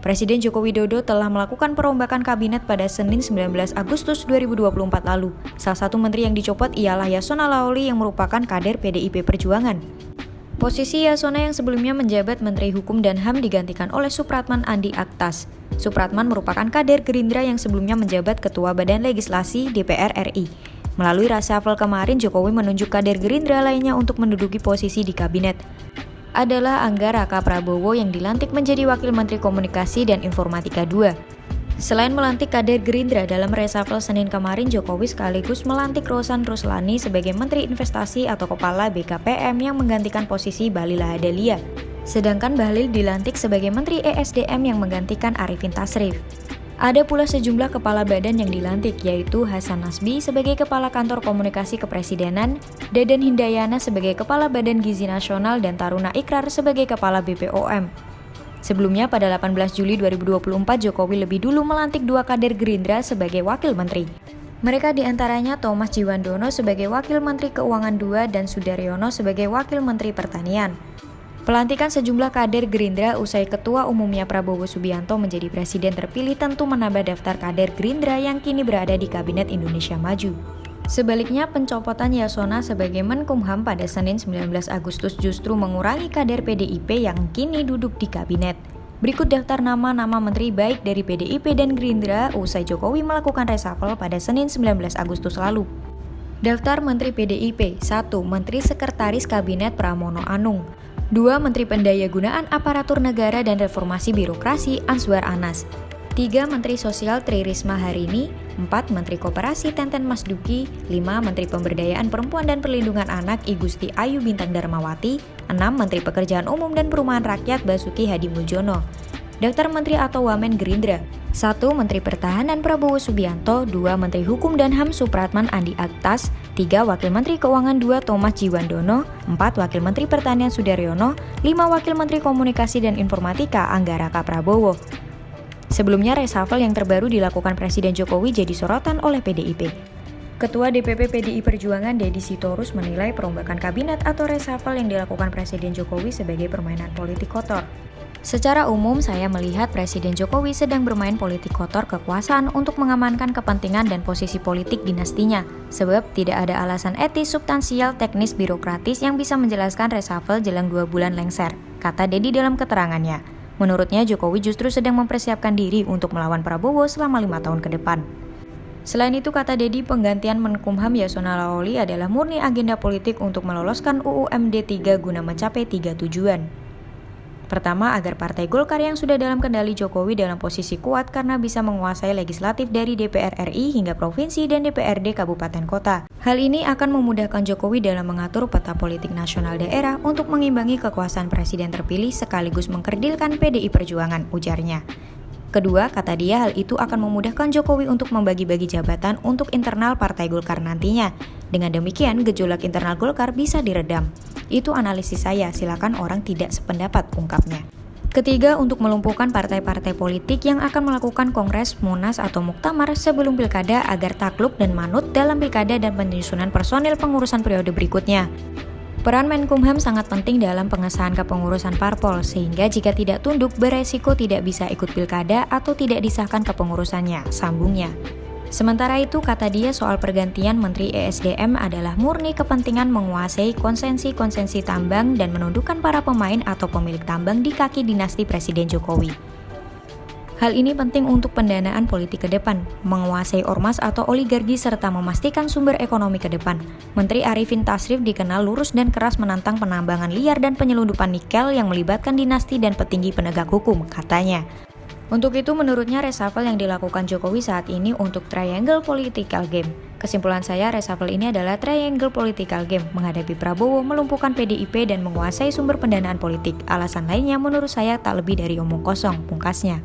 Presiden Joko Widodo telah melakukan perombakan kabinet pada Senin 19 Agustus 2024 lalu. Salah satu menteri yang dicopot ialah Yasona Lawli yang merupakan kader PDIP Perjuangan. Posisi Yasona yang sebelumnya menjabat Menteri Hukum dan HAM digantikan oleh Supratman Andi Aktas. Supratman merupakan kader Gerindra yang sebelumnya menjabat Ketua Badan Legislasi DPR RI. Melalui reshuffle kemarin, Jokowi menunjuk kader Gerindra lainnya untuk menduduki posisi di kabinet. Adalah Angga Raka Prabowo yang dilantik menjadi Wakil Menteri Komunikasi dan Informatika II. Selain melantik kader Gerindra dalam reshuffle Senin kemarin, Jokowi sekaligus melantik Rosan Ruslani sebagai Menteri Investasi atau Kepala BKPM yang menggantikan posisi Bahlil Lahadalia. Sedangkan Bahlil dilantik sebagai Menteri ESDM yang menggantikan Arifin Tasrif. Ada pula sejumlah kepala badan yang dilantik, yaitu Hasan Nasbi sebagai Kepala Kantor Komunikasi Kepresidenan, Deden Hindayana sebagai Kepala Badan Gizi Nasional, dan Taruna Ikrar sebagai Kepala BPOM. Sebelumnya pada 18 Juli 2024, Jokowi lebih dulu melantik dua kader Gerindra sebagai Wakil Menteri. Mereka diantaranya Thomas Jiwandono sebagai Wakil Menteri Keuangan II dan Sudaryono sebagai Wakil Menteri Pertanian. Pelantikan sejumlah kader Gerindra usai Ketua Umumnya Prabowo Subianto menjadi Presiden terpilih tentu menambah daftar kader Gerindra yang kini berada di Kabinet Indonesia Maju. Sebaliknya, pencopotan Yasona sebagai Menkumham pada Senin 19 Agustus justru mengurangi kader PDIP yang kini duduk di Kabinet. Berikut daftar nama-nama menteri baik dari PDIP dan Gerindra usai Jokowi melakukan reshuffle pada Senin 19 Agustus lalu. Daftar Menteri PDIP: 1. Menteri Sekretaris Kabinet Pramono Anung. 2. Menteri Pendayagunaan Aparatur Negara dan Reformasi Birokrasi Answar Anas. 3. Menteri Sosial Tri Risma Harini. 4. Menteri Koperasi Teten Mas Duki. 5. Menteri Pemberdayaan Perempuan dan Perlindungan Anak I Gusti Ayu Bintang Darmawati. 6. Menteri Pekerjaan Umum dan Perumahan Rakyat Basuki Hadi Muljono. Daftar Menteri atau Wamen Gerindra: 1. Menteri Pertahanan Prabowo Subianto. 2. Menteri Hukum dan HAM Supratman Andi Aktas. 3. Wakil Menteri Keuangan II Thomas Jiwandono. 4. Wakil Menteri Pertanian Sudaryono. 5. Wakil Menteri Komunikasi dan Informatika Angga Raka Prabowo. Sebelumnya, reshuffle yang terbaru dilakukan Presiden Jokowi jadi sorotan oleh PDIP. Ketua DPP PDI Perjuangan Deddy Sitorus menilai perombakan kabinet atau reshuffle yang dilakukan Presiden Jokowi sebagai permainan politik kotor. Secara umum, saya melihat Presiden Jokowi sedang bermain politik kotor kekuasaan untuk mengamankan kepentingan dan posisi politik dinastinya, sebab tidak ada alasan etis, substansial, teknis, birokratis yang bisa menjelaskan reshuffle jelang 2 bulan lengser, kata Deddy dalam keterangannya. Menurutnya, Jokowi justru sedang mempersiapkan diri untuk melawan Prabowo selama 5 tahun ke depan. Selain itu, kata Deddy, penggantian Menkumham Yasona Lawli adalah murni agenda politik untuk meloloskan UU MD 3 guna mencapai 3 tujuan. Pertama, agar Partai Golkar yang sudah dalam kendali Jokowi dalam posisi kuat karena bisa menguasai legislatif dari DPR RI hingga provinsi dan DPRD kabupaten kota. Hal ini akan memudahkan Jokowi dalam mengatur peta politik nasional daerah untuk mengimbangi kekuasaan presiden terpilih sekaligus mengkerdilkan PDI Perjuangan, ujarnya. Kedua, kata dia, hal itu akan memudahkan Jokowi untuk membagi-bagi jabatan untuk internal Partai Golkar nantinya. Dengan demikian, gejolak internal Golkar bisa diredam. Itu analisis saya, silakan orang tidak sependapat, ungkapnya. Ketiga, untuk melumpuhkan partai-partai politik yang akan melakukan kongres, munas, atau muktamar sebelum pilkada agar takluk dan manut dalam pilkada dan penyusunan personil pengurusan periode berikutnya. Peran Menkumham sangat penting dalam pengesahan kepengurusan parpol, sehingga jika tidak tunduk beresiko tidak bisa ikut pilkada atau tidak disahkan kepengurusannya, sambungnya. Sementara itu, kata dia, soal pergantian Menteri ESDM adalah murni kepentingan menguasai konsensi tambang dan menundukkan para pemain atau pemilik tambang di kaki dinasti Presiden Jokowi. Hal ini penting untuk pendanaan politik ke depan, menguasai ormas atau oligarki serta memastikan sumber ekonomi ke depan. Menteri Arifin Tasrif dikenal lurus dan keras menantang penambangan liar dan penyelundupan nikel yang melibatkan dinasti dan petinggi penegak hukum, katanya. Untuk itu, menurutnya reshuffle yang dilakukan Jokowi saat ini untuk triangle political game. Kesimpulan saya, reshuffle ini adalah triangle political game, menghadapi Prabowo, melumpuhkan PDIP, dan menguasai sumber pendanaan politik. Alasan lainnya menurut saya tak lebih dari omong kosong, pungkasnya.